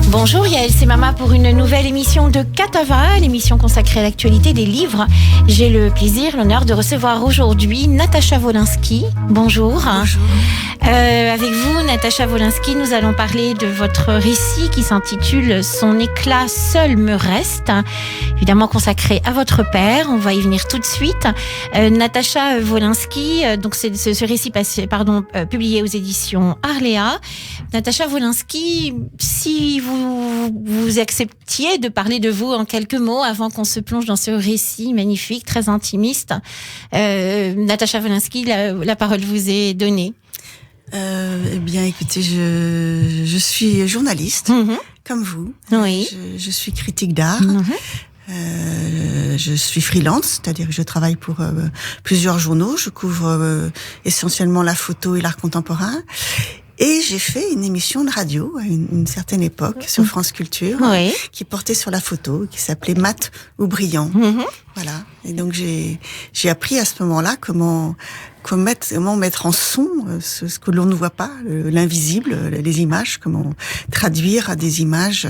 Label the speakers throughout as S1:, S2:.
S1: Bonjour Yael, c'est Mama pour une nouvelle émission de Katava, l'émission consacrée à l'actualité des livres. J'ai le plaisir, l'honneur de recevoir aujourd'hui Natacha Wolinski. Bonjour.
S2: Bonjour.
S1: Avec vous, Natacha Wolinski, nous allons parler de votre récit qui s'intitule « Son éclat seul me reste », évidemment consacré à votre père. On va y venir tout de suite. Natacha Wolinski, donc c'est ce récit publié aux éditions Arléa. Natacha Wolinski, si vous acceptiez de parler de vous en quelques mots avant qu'on se plonge dans ce récit magnifique, très intimiste. Natacha Wolinski, la parole vous est donnée.
S2: Eh bien, écoutez, je suis journaliste, comme vous.
S1: Oui.
S2: Je suis critique d'art. Je suis freelance, c'est-à-dire que je travaille pour plusieurs journaux. Je couvre essentiellement la photo et l'art contemporain. Et j'ai fait une émission de radio à une certaine époque sur France Culture, qui portait sur la photo, qui s'appelait Mat ou Brillant. Voilà. Et donc j'ai appris à ce moment-là comment mettre en son ce que l'on ne voit pas, l'invisible, les images, comment traduire à des images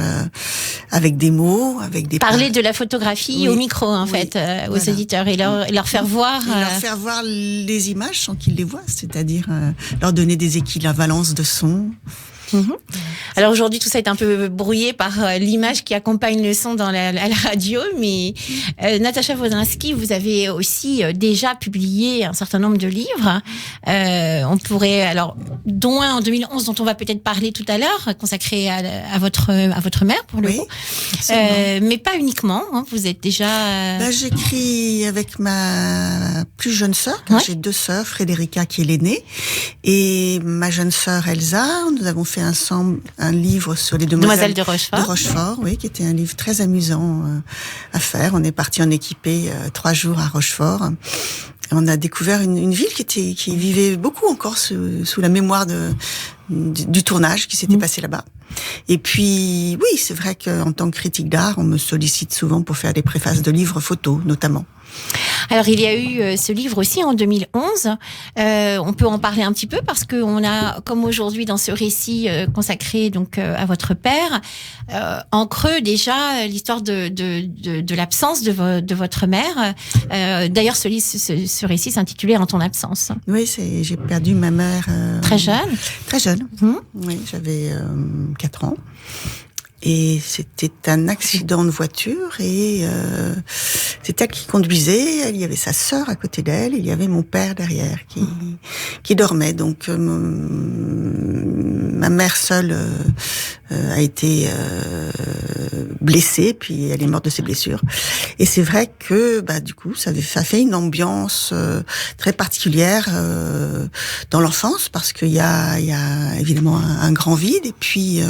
S2: avec des mots, avec des...
S1: Parler de la photographie au micro, en fait, aux éditeurs, et leur faire voir...
S2: Et leur faire voir les images sans qu'ils les voient, c'est-à-dire leur donner des équivalences de son.
S1: Alors aujourd'hui, tout ça est un peu brouillé par l'image qui accompagne le son dans la radio, mais Natacha Wolinski, vous avez aussi déjà publié un certain nombre de livres. On pourrait, alors, dont un en 2011 dont on va peut-être parler tout à l'heure, consacré à votre mère pour le coup. Mais pas uniquement. Vous êtes déjà.
S2: J'écris avec ma plus jeune sœur. J'ai deux sœurs, Frédérica qui est l'aînée et ma jeune sœur Elsa. Nous avons fait ensemble un livre sur les demoiselles
S1: de Rochefort.
S2: Oui, qui était un livre très amusant à faire. On est parti en équipé 3 jours à Rochefort. On a découvert une ville qui vivait beaucoup encore sous la mémoire du tournage qui s'était passé là-bas. Et puis, oui, c'est vrai qu'en tant que critique d'art, on me sollicite souvent pour faire des préfaces de livres photos, notamment.
S1: Alors, il y a eu ce livre aussi en 2011. On peut en parler un petit peu parce qu'on a, comme aujourd'hui dans ce récit consacré donc à votre père, en creux déjà l'histoire de l'absence de votre mère. D'ailleurs, ce récit s'intitulait « En ton absence ».
S2: Oui, j'ai perdu ma mère...
S1: Très jeune.
S2: Très jeune. Oui, j'avais 4 ans. Et c'était un accident de voiture et c'est elle qui conduisait. Il y avait sa sœur à côté d'elle, il y avait mon père derrière qui dormait. Donc ma mère seule a été blessée, puis elle est morte de ses blessures. Et c'est vrai que du coup ça fait une ambiance très particulière dans l'enfance parce qu'il y a évidemment un grand vide et puis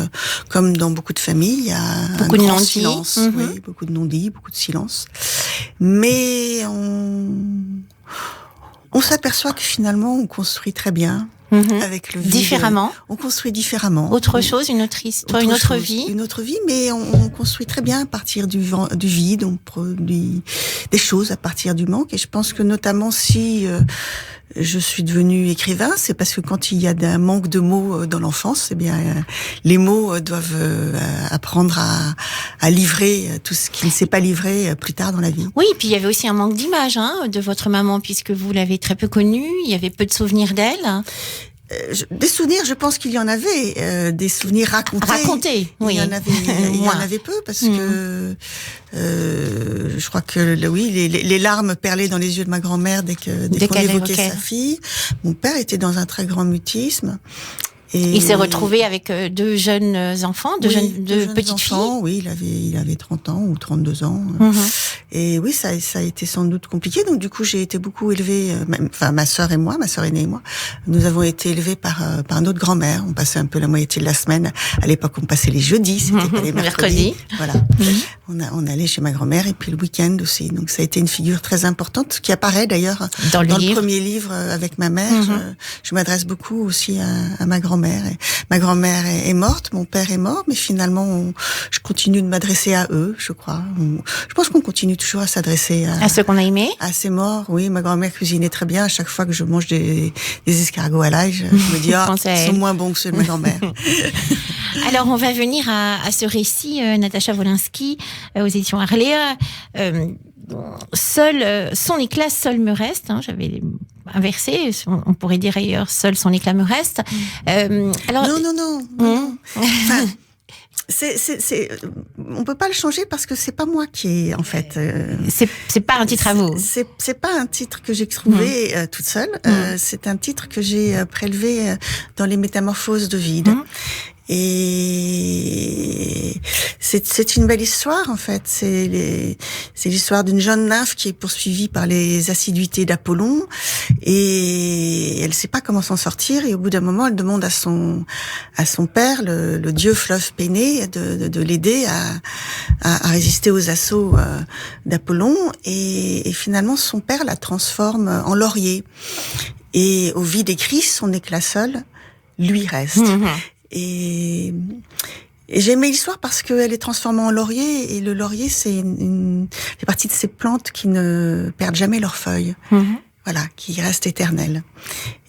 S2: comme dans beaucoup de familles il y a
S1: beaucoup
S2: un grand
S1: de
S2: silence, oui, beaucoup de non-dits, beaucoup de silence. Mais on s'aperçoit que finalement on construit très bien. Avec le vide.
S1: Différemment.
S2: On construit différemment.
S1: Autre chose, une autre histoire, une autre vie.
S2: Une autre vie, mais on construit très bien à partir du vide, on produit des choses à partir du manque. Et je pense que notamment si je suis devenue écrivain, c'est parce que quand il y a un manque de mots dans l'enfance, eh bien les mots doivent apprendre à livrer tout ce qui ne s'est pas livré plus tard dans la vie.
S1: Oui, puis il y avait aussi un manque d'image de votre maman puisque vous l'avez très peu connue, il y avait peu de souvenirs d'elle.
S2: Des souvenirs, je pense qu'il y en avait, des souvenirs racontés.
S1: Oui.
S2: Il y en avait peu parce que je crois que les larmes perlaient dans les yeux de ma grand-mère dès qu'on évoquait sa fille. Mon père était dans un très grand mutisme. Et
S1: il s'est retrouvé avec 2 jeunes enfants, deux petites
S2: enfants,
S1: filles.
S2: Oui, il avait 30 ans ou 32 ans. Et oui, ça a été sans doute compliqué. Donc du coup, j'ai été beaucoup élevée, ma sœur aînée et moi, nous avons été élevés par notre grand-mère. On passait un peu la moitié de la semaine. À l'époque, on passait les jeudis, c'était pas les mercredis. Voilà. On allait chez ma grand-mère et puis le week-end aussi. Donc ça a été une figure très importante qui apparaît d'ailleurs dans le premier livre avec ma mère. Je m'adresse beaucoup aussi à ma grand-mère. grand-mère. Et ma grand-mère est morte, mon père est mort, mais finalement, je continue de m'adresser à eux, je crois. Je pense qu'on continue toujours à s'adresser
S1: à ceux qu'on a aimés.
S2: À ces morts, oui. Ma grand-mère cuisinait très bien. À chaque fois que je mange des escargots à l'ail, je me dis, ils sont moins bons que ceux de ma grand-mère.
S1: Alors, on va venir à ce récit, Natacha Wolinski, aux éditions Harlé. Son éclat seul me reste. J'avais inversé. On pourrait dire ailleurs, seul son éclat me reste.
S2: Alors, non. Enfin, on peut pas le changer parce que c'est pas moi qui est en fait.
S1: C'est pas un titre à vous.
S2: C'est pas un titre que j'ai trouvé toute seule. C'est un titre que j'ai prélevé dans les Métamorphoses d'Ovide. Et c'est une belle histoire en fait. C'est l'histoire d'une jeune nymphe qui est poursuivie par les assiduités d'Apollon et elle sait pas comment s'en sortir. Et au bout d'un moment, elle demande à son père, le dieu fleuve Pénée, de l'aider à résister aux assauts d'Apollon. Et finalement, son père la transforme en laurier. Et Ovide écrit, son éclat seul lui reste. Et j'ai aimé l'histoire parce qu'elle est transformée en laurier, et le laurier, c'est partie de ces plantes qui ne perdent jamais leurs feuilles. Voilà, qui restent éternelles.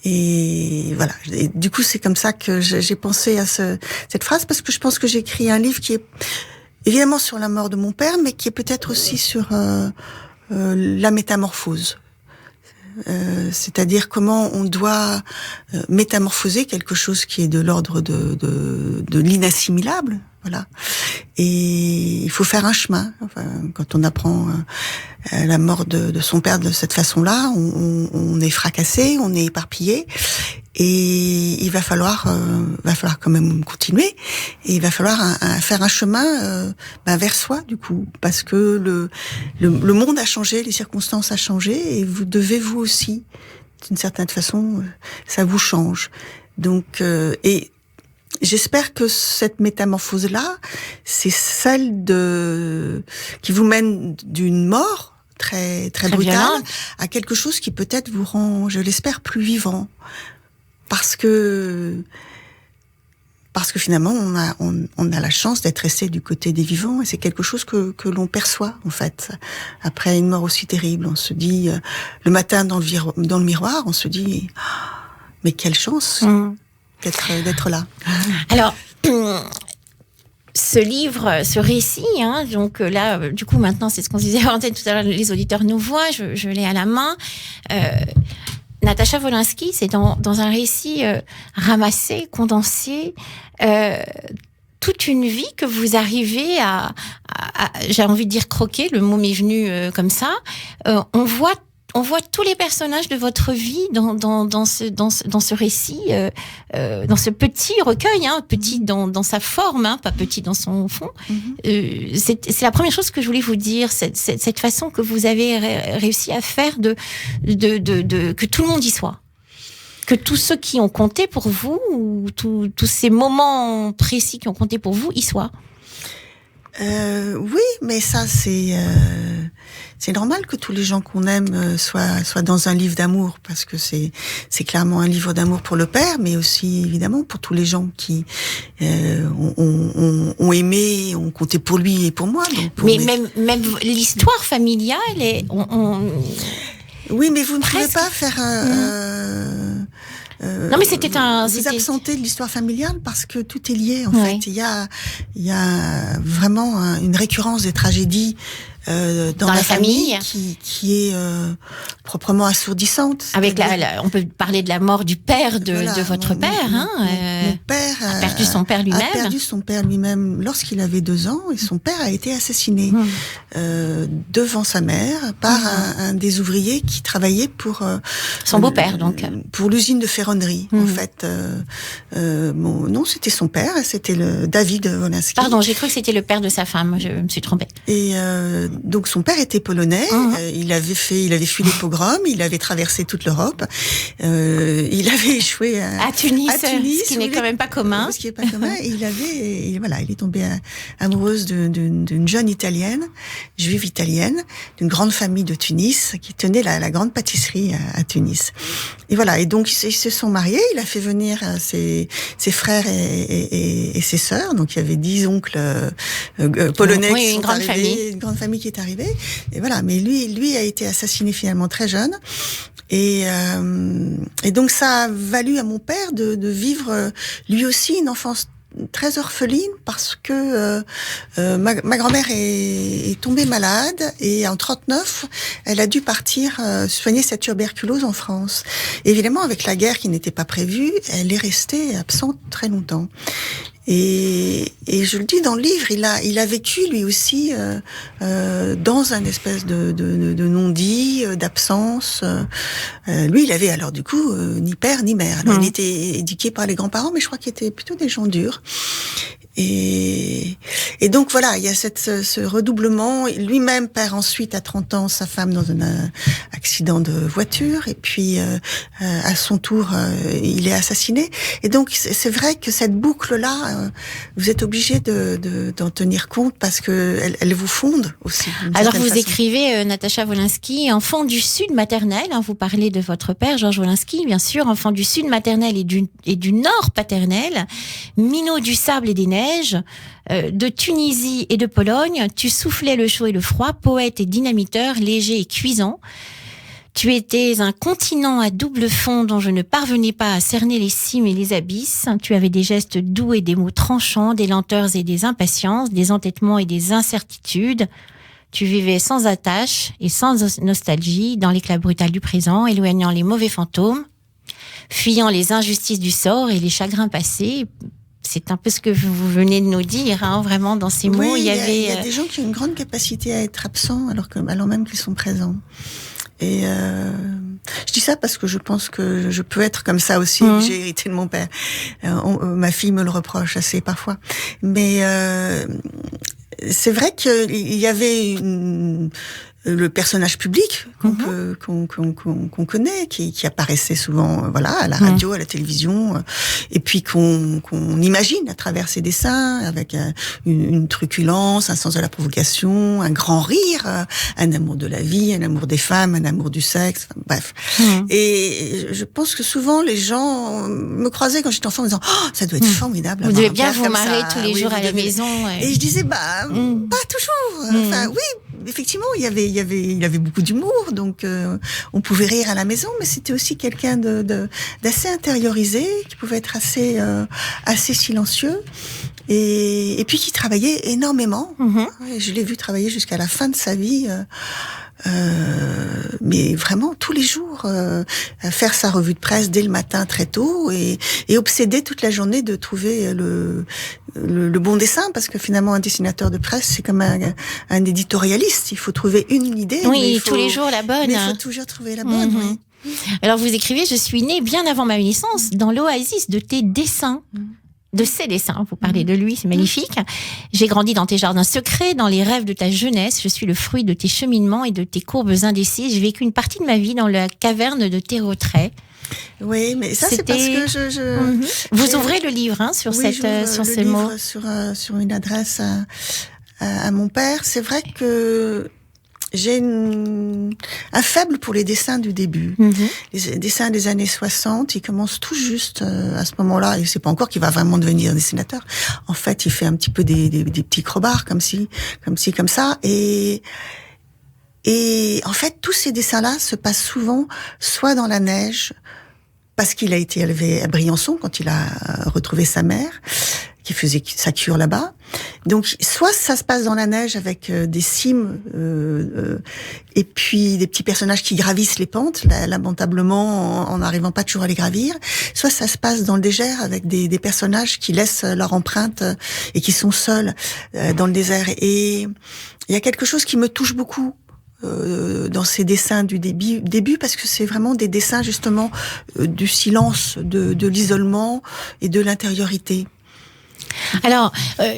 S2: Et voilà. Et du coup, c'est comme ça que j'ai pensé à cette phrase, parce que je pense que j'ai écrit un livre qui est évidemment sur la mort de mon père, mais qui est peut-être aussi sur la métamorphose. C'est-à-dire comment on doit métamorphoser quelque chose qui est de l'ordre de l'inassimilable, voilà. Et il faut faire un chemin. Enfin, quand on apprend la mort de son père de cette façon-là, on est fracassé, on est éparpillé, et il va falloir quand même continuer, et il va falloir faire un chemin vers soi, du coup, parce que le monde a changé, les circonstances ont changé, et vous devez vous aussi, d'une certaine façon, ça vous change. Donc, et j'espère que cette métamorphose-là, c'est celle qui vous mène d'une mort très brutale violente à quelque chose qui peut-être vous rend, je l'espère, plus vivant. Parce que finalement, on a la chance d'être resté du côté des vivants, et c'est quelque chose que l'on perçoit, en fait. Après une mort aussi terrible, on se dit, le matin dans le miroir, on se dit, mais quelle chance d'être là. Alors,
S1: ce livre, ce récit, donc là, du coup, maintenant, c'est ce qu'on disait en tête tout à l'heure, les auditeurs nous voient, je l'ai à la main. Natacha Wolinski, c'est dans un récit ramassé, condensé, toute une vie que vous arrivez à j'ai envie de dire croquer, le mot m'est venu comme ça. On voit tous les personnages de votre vie dans ce récit, dans ce petit recueil, petit dans sa forme, pas petit dans son fond. C'est la première chose que je voulais vous dire, cette façon que vous avez réussi à faire de que tout le monde y soit. Que tous ceux qui ont compté pour vous, ou tous ces moments précis qui ont compté pour vous, y soient.
S2: Oui, mais ça, c'est normal que tous les gens qu'on aime soient dans un livre d'amour, parce que c'est clairement un livre d'amour pour le père, mais aussi évidemment pour tous les gens qui ont aimé, ont compté pour lui et pour moi. Donc
S1: mais même l'histoire familiale
S2: oui, mais vous ne pouvez pas faire
S1: non, mais c'était
S2: vous absentez de l'histoire familiale, parce que tout est lié, en fait. Il y a vraiment une récurrence des tragédies dans la famille qui est proprement assourdissante.
S1: Avec on peut parler de la mort du père de votre père.
S2: Mon père
S1: a perdu son père lui-même.
S2: A perdu son père lui-même lorsqu'il avait 2 ans, et son père a été assassiné devant sa mère par un des ouvriers qui travaillait pour
S1: son beau-père, donc
S2: pour l'usine de ferronnerie. En fait, non, c'était son père, c'était le David Wolinski.
S1: Pardon, j'ai cru que c'était le père de sa femme. Je me suis trompée.
S2: Et donc son père était polonais. Il avait fui les pogroms. Il avait traversé toute l'Europe. Il avait échoué
S1: à Tunis, ce qui n'est quand même pas commun.
S2: Ce qui n'est pas commun. Et il est tombé amoureuse d'une jeune italienne, juive italienne, d'une grande famille de Tunis, qui tenait la grande pâtisserie à Tunis. Et voilà. Et donc ils se sont mariés. Il a fait venir ses frères et ses sœurs. Donc il y avait 10 oncles polonais qui sont arrivés, une grande famille qui est arrivée. Et voilà. Mais lui a été assassiné finalement très jeune. Et donc ça a valu à mon père de vivre lui aussi une enfance très orpheline, parce que ma grand-mère est tombée malade, et en 39 elle a dû partir soigner sa tuberculose en France. Et évidemment, avec la guerre qui n'était pas prévue, elle est restée absente très longtemps. Et je le dis dans le livre, il a vécu lui aussi dans un espèce de non-dit, d'absence. Lui, il avait alors du coup ni père ni mère. Alors, il était éduqué par les grands-parents, mais je crois qu'ils étaient plutôt des gens durs. Et donc voilà, il y a ce redoublement. Lui-même perd ensuite à 30 ans sa femme dans un accident de voiture, et puis à son tour il est assassiné. Et donc c'est vrai que cette boucle-là, vous êtes obligé d'en tenir compte, parce que elle vous fonde aussi.
S1: Alors vous écrivez, Natacha Wolinski, enfant du Sud maternel, vous parlez de votre père Georges Wolinski, bien sûr, enfant du Sud maternel et du Nord paternel, minot du sable et des neiges, de Tunisie et de Pologne, tu soufflais le chaud et le froid, poète et dynamiteur, léger et cuisant. Tu étais un continent à double fond dont je ne parvenais pas à cerner les cimes et les abysses. Tu avais des gestes doux et des mots tranchants, des lenteurs et des impatiences, des entêtements et des incertitudes. Tu vivais sans attache et sans nostalgie, dans l'éclat brutal du présent, éloignant les mauvais fantômes, fuyant les injustices du sort et les chagrins passés. C'est un peu ce que vous venez de nous dire, vraiment, dans ces mots.
S2: Oui, il y a des gens qui ont une grande capacité à être absents alors même qu'ils sont présents. Et je dis ça parce que je pense que je peux être comme ça aussi. J'ai hérité de mon père. Ma fille me le reproche assez parfois. Mais c'est vrai qu'il y avait le personnage public qu'on connaît, qui apparaissait souvent, à la radio, à la télévision, et puis qu'on imagine à travers ses dessins, avec une truculence, un sens de la provocation, un grand rire, un amour de la vie, un amour des femmes, un amour du sexe, bref. Et je pense que souvent les gens me croisaient quand j'étais enfant en me disant « ça doit être formidable. »
S1: Vous devez bien vous marrer tous les jours à la maison.
S2: Et je disais pas toujours. Enfin, oui, effectivement, il y avait beaucoup d'humour, donc on pouvait rire à la maison, mais c'était aussi quelqu'un d'assez intériorisé, qui pouvait être assez silencieux, et puis qui travaillait énormément. Je l'ai vu travailler jusqu'à la fin de sa vie. Mais vraiment tous les jours, faire sa revue de presse dès le matin très tôt, et obsédé toute la journée de trouver le bon dessin, parce que finalement un dessinateur de presse, c'est comme un éditorialiste, il faut trouver une idée.
S1: Oui, tous les jours la bonne.
S2: Mais il faut toujours trouver la bonne. Oui.
S1: Alors vous écrivez, je suis née bien avant ma naissance dans l'oasis de tes dessins. De ses dessins, vous parlez de lui, c'est magnifique. J'ai grandi dans tes jardins secrets, dans les rêves de ta jeunesse. Je suis le fruit de tes cheminements et de tes courbes indécises. J'ai vécu une partie de ma vie dans la caverne de tes retraits.
S2: Oui, mais ça c'est parce que
S1: Vous ouvrez le livre sur ces mots.
S2: Sur une adresse à mon père. C'est vrai que j'ai un faible pour les dessins du début. Les dessins des années 60, il commence tout juste à ce moment-là, et c'est pas encore qu'il va vraiment devenir dessinateur. En fait, il fait un petit peu des petits crobards, comme ça, et en fait, tous ces dessins-là se passent souvent soit dans la neige, parce qu'il a été élevé à Briançon quand il a retrouvé sa mère, qui faisait sa cure là-bas. Donc, soit ça se passe dans la neige avec des cimes et puis des petits personnages qui gravissent les pentes, lamentablement en n'arrivant pas toujours à les gravir. Soit ça se passe dans le désert avec des personnages qui laissent leur empreinte et qui sont seuls dans le désert. Et il y a quelque chose qui me touche beaucoup dans ces dessins du début, parce que c'est vraiment des dessins justement du silence, de l'isolement et de l'intériorité.
S1: Alors,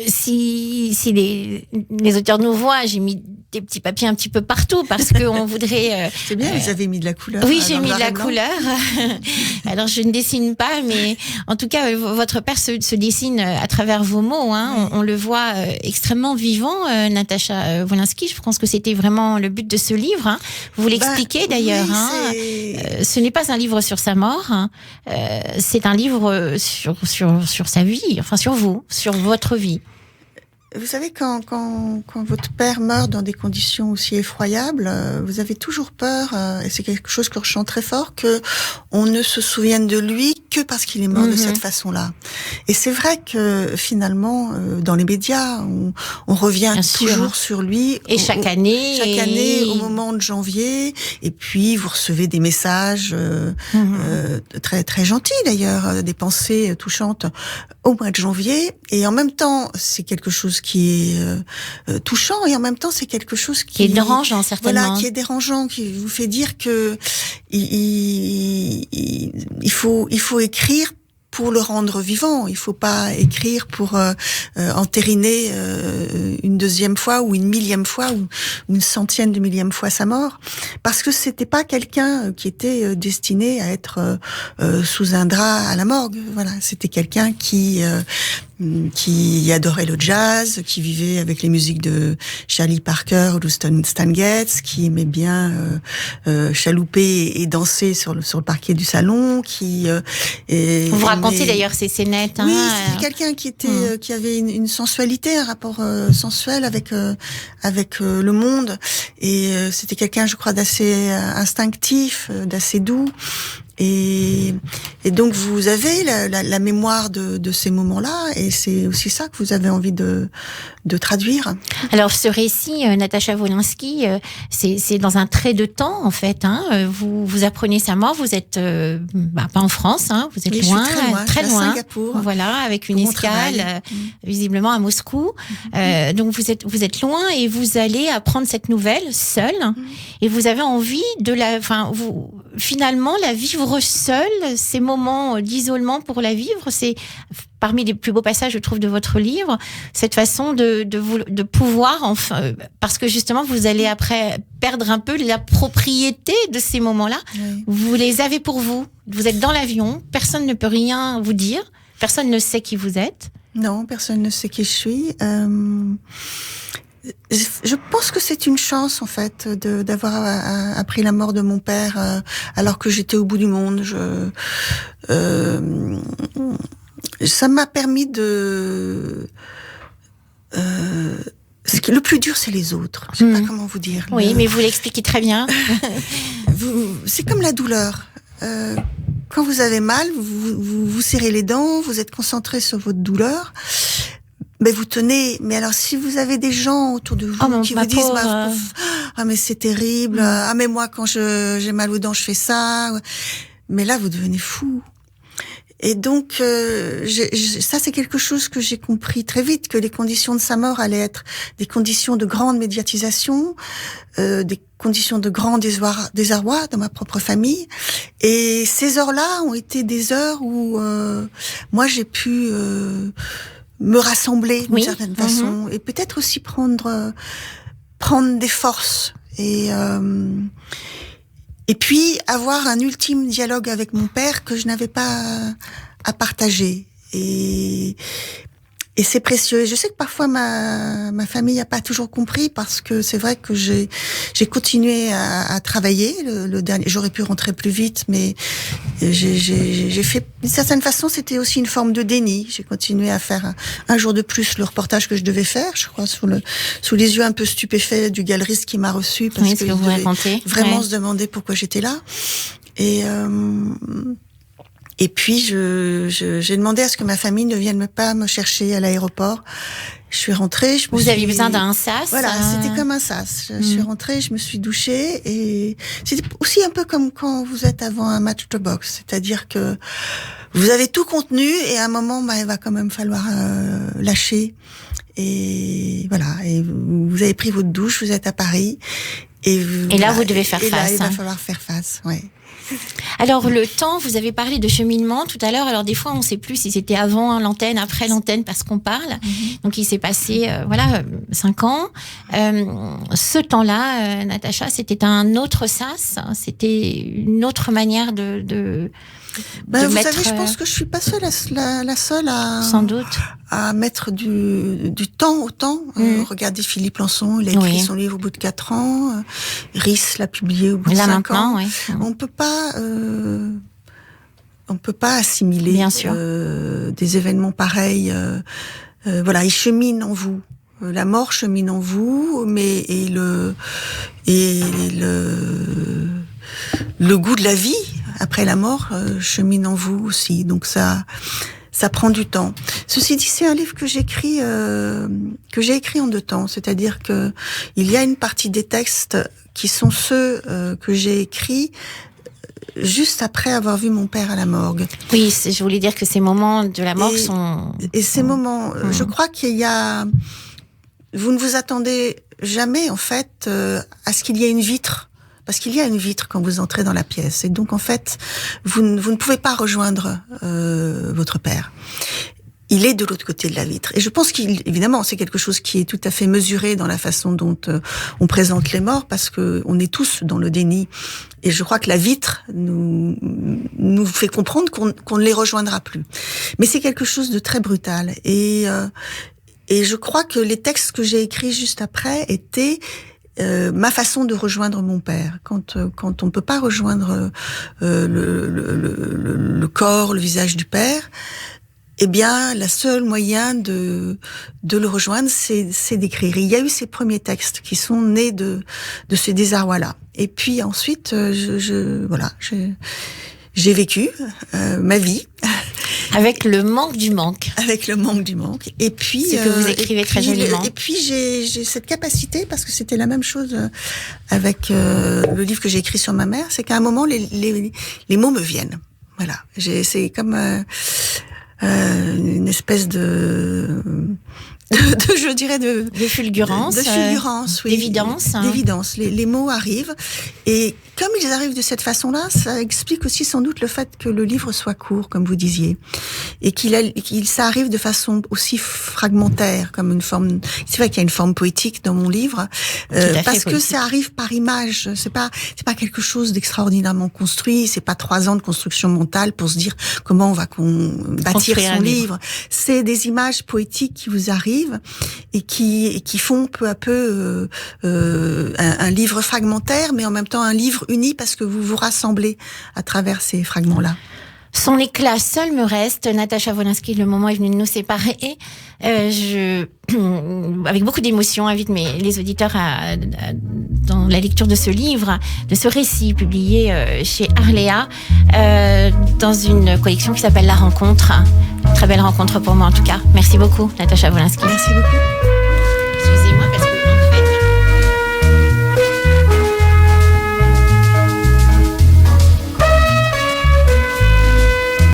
S1: si les auteurs nous voient, j'ai mis des petits papiers un petit peu partout parce qu'on voudrait...
S2: C'est bien, vous avez mis de la couleur.
S1: Oui, j'ai mis de la couleur. Alors, je ne dessine pas, mais en tout cas, votre père se dessine à travers vos mots. Hein. On le voit extrêmement vivant, Natacha Wolinski. Je pense que c'était vraiment le but de ce livre. Hein. Vous l'expliquez d'ailleurs.
S2: Oui,
S1: hein. Ce n'est pas un livre sur sa mort. Hein. C'est un livre sur sa vie, enfin sur vous, sur votre vie.
S2: Vous savez, quand votre père meurt dans des conditions aussi effroyables, vous avez toujours peur, et c'est quelque chose que je ressens très fort, que on ne se souvienne de lui que parce qu'il est mort de cette façon-là. Et c'est vrai que finalement, dans les médias, on revient toujours sur lui.
S1: Et chaque année,
S2: au moment de janvier, et puis vous recevez des messages très très gentils d'ailleurs, des pensées touchantes au mois de janvier. Et en même temps, c'est quelque chose qui est touchant, et en même temps c'est quelque chose qui est
S1: dérangeant, certainement.
S2: Voilà, qui est dérangeant, qui vous fait dire que il faut écrire pour le rendre vivant. Il faut pas écrire pour entériner une deuxième fois ou une millième fois ou une centième de millième fois sa mort, parce que c'était pas quelqu'un qui était destiné à être sous un drap à la morgue. Voilà, c'était quelqu'un qui adorait le jazz, qui vivait avec les musiques de Charlie Parker ou de Stan Getz, qui aimait bien chalouper et danser sur le parquet du salon,
S1: Vous racontez d'ailleurs ces scénettes.
S2: Oui, c'était quelqu'un qui avait une sensualité, un rapport sensuel avec le monde, et c'était quelqu'un, je crois, d'assez instinctif, d'assez doux. Et donc vous avez la mémoire de ces moments-là, et c'est aussi ça que vous avez envie de traduire.
S1: Alors ce récit, Natacha Wolinski, c'est dans un trait de temps en fait. Hein. Vous apprenez sa mort. Vous êtes pas en France, hein, vous êtes loin, très loin.
S2: À Singapour.
S1: Voilà, avec une escale visiblement à Moscou. Donc vous êtes loin, et vous allez apprendre cette nouvelle seule, et vous avez envie de finalement la vivre seule, ces moments d'isolement pour la vivre. C'est parmi les plus beaux passages, je trouve, de votre livre, cette façon de pouvoir, enfin, parce que justement, vous allez après perdre un peu la propriété de ces moments-là. Oui. Vous les avez pour vous. Vous êtes dans l'avion, personne ne peut rien vous dire, personne ne sait qui vous êtes.
S2: Non, personne ne sait qui je suis. Je pense que c'est une chance en fait d'avoir appris la mort de mon père alors que j'étais au bout du monde. Ça m'a permis le plus dur, c'est les autres. Je sais pas comment vous dire.
S1: Oui, mais vous l'expliquez très bien.
S2: C'est comme la douleur. Quand vous avez mal, vous serrez les dents, vous êtes concentré sur votre douleur. Mais vous tenez. Mais alors, si vous avez des gens autour de vous qui vous disent, ah mais c'est terrible, ah mais moi quand j'ai mal aux dents, je fais ça. Mais là, vous devenez fou. Et donc, ça c'est quelque chose que j'ai compris très vite, que les conditions de sa mort allaient être des conditions de grande médiatisation, des conditions de grand désarroi dans ma propre famille. Et ces heures-là ont été des heures où moi j'ai pu me rassembler d'une certaine façon, et peut-être aussi prendre des forces, et puis avoir un ultime dialogue avec mon père que je n'avais pas à partager, et c'est précieux. Et je sais que parfois ma famille n'a pas toujours compris, parce que c'est vrai que j'ai continué à travailler. Le dernier, j'aurais pu rentrer plus vite, mais j'ai fait d'une certaine façon, c'était aussi une forme de déni. J'ai continué à faire un jour de plus le reportage que je devais faire, je crois, sous les yeux un peu stupéfaits du galeriste qui m'a reçu, parce que vous devait vraiment se demander pourquoi j'étais là. Et puis, j'ai demandé à ce que ma famille ne vienne pas me chercher à l'aéroport. Je suis rentrée.
S1: Vous aviez besoin d'un sas?
S2: Voilà, c'était comme un sas. Je suis rentrée, je me suis douchée, et c'était aussi un peu comme quand vous êtes avant un match de boxe. C'est-à-dire que vous avez tout contenu, et à un moment, il va quand même falloir lâcher. Et voilà. Et vous avez pris votre douche, vous êtes à Paris. Et
S1: là, vous devez faire face.
S2: Là, il va falloir faire face, ouais.
S1: Alors, le temps, vous avez parlé de cheminement tout à l'heure. Alors, des fois, on ne sait plus si c'était avant l'antenne, après l'antenne, parce qu'on parle. Donc, il s'est passé, 5 ans. Ce temps-là, Natacha, c'était un autre sas. C'était une autre manière de
S2: vous
S1: mettre...
S2: savez, je pense que je suis pas seule la seule
S1: sans doute.
S2: à mettre du temps au temps. Regardez Philippe Lançon, il a écrit son livre au bout de 4 ans. Rhys l'a publié au bout de 5 ans.
S1: Ouais.
S2: On peut pas assimiler
S1: bien sûr.
S2: Des événements pareils. Ils cheminent en vous. La mort chemine en vous, mais le goût de la vie après la mort chemine en vous aussi. Donc ça prend du temps. Ceci dit, c'est un livre que j'ai écrit en 2 temps. C'est-à-dire que il y a une partie des textes qui sont ceux que j'ai écrits juste après avoir vu mon père à la morgue.
S1: Oui, je voulais dire que ces moments de la morgue sont...
S2: Et ces moments, je crois qu'il y a... Vous ne vous attendez jamais, en fait, à ce qu'il y ait une vitre. Parce qu'il y a une vitre quand vous entrez dans la pièce. Et donc, en fait, vous ne pouvez pas rejoindre votre père. Il est de l'autre côté de la vitre. Et je pense qu'évidemment, c'est quelque chose qui est tout à fait mesuré dans la façon dont on présente les morts, parce que on est tous dans le déni. Et je crois que la vitre nous fait comprendre qu'on ne les rejoindra plus. Mais c'est quelque chose de très brutal. Et je crois que les textes que j'ai écrits juste après étaient ma façon de rejoindre mon père. Quand on peut pas rejoindre le corps, le visage du père, eh bien, la seule moyen de le rejoindre, c'est d'écrire. Il y a eu ces premiers textes qui sont nés de ce désarroi-là. Et puis ensuite, j'ai vécu ma vie.
S1: Avec le manque du manque.
S2: Avec le manque du manque. Et puis,
S1: ce que vous écrivez très joliment.
S2: Et puis j'ai cette capacité, parce que c'était la même chose avec le livre que j'ai écrit sur ma mère, c'est qu'à un moment les mots me viennent. Voilà, c'est comme une espèce de
S1: fulgurance,
S2: oui, d'évidence. Les mots arrivent, et comme ils arrivent de cette façon-là, ça explique aussi sans doute le fait que le livre soit court, comme vous disiez, et ça arrive de façon aussi fragmentaire, comme une forme. C'est vrai qu'il y a une forme poétique dans mon livre, parce que ça arrive par image. C'est pas quelque chose d'extraordinairement construit. C'est pas 3 ans de construction mentale pour se dire comment on va bâtir son livre. C'est des images poétiques qui vous arrivent et qui font peu à peu un livre fragmentaire, mais en même temps un livre uni, parce que vous vous rassemblez à travers ces fragments-là.
S1: Son éclat seul me reste. Natacha Wolinski, le moment est venu de nous séparer. Avec beaucoup d'émotion, invite les auditeurs dans la lecture de ce livre, de ce récit publié chez Arléa, dans une collection qui s'appelle La Rencontre. Très belle rencontre pour moi en tout cas. Merci beaucoup, Natacha Wolinski.
S2: Merci beaucoup.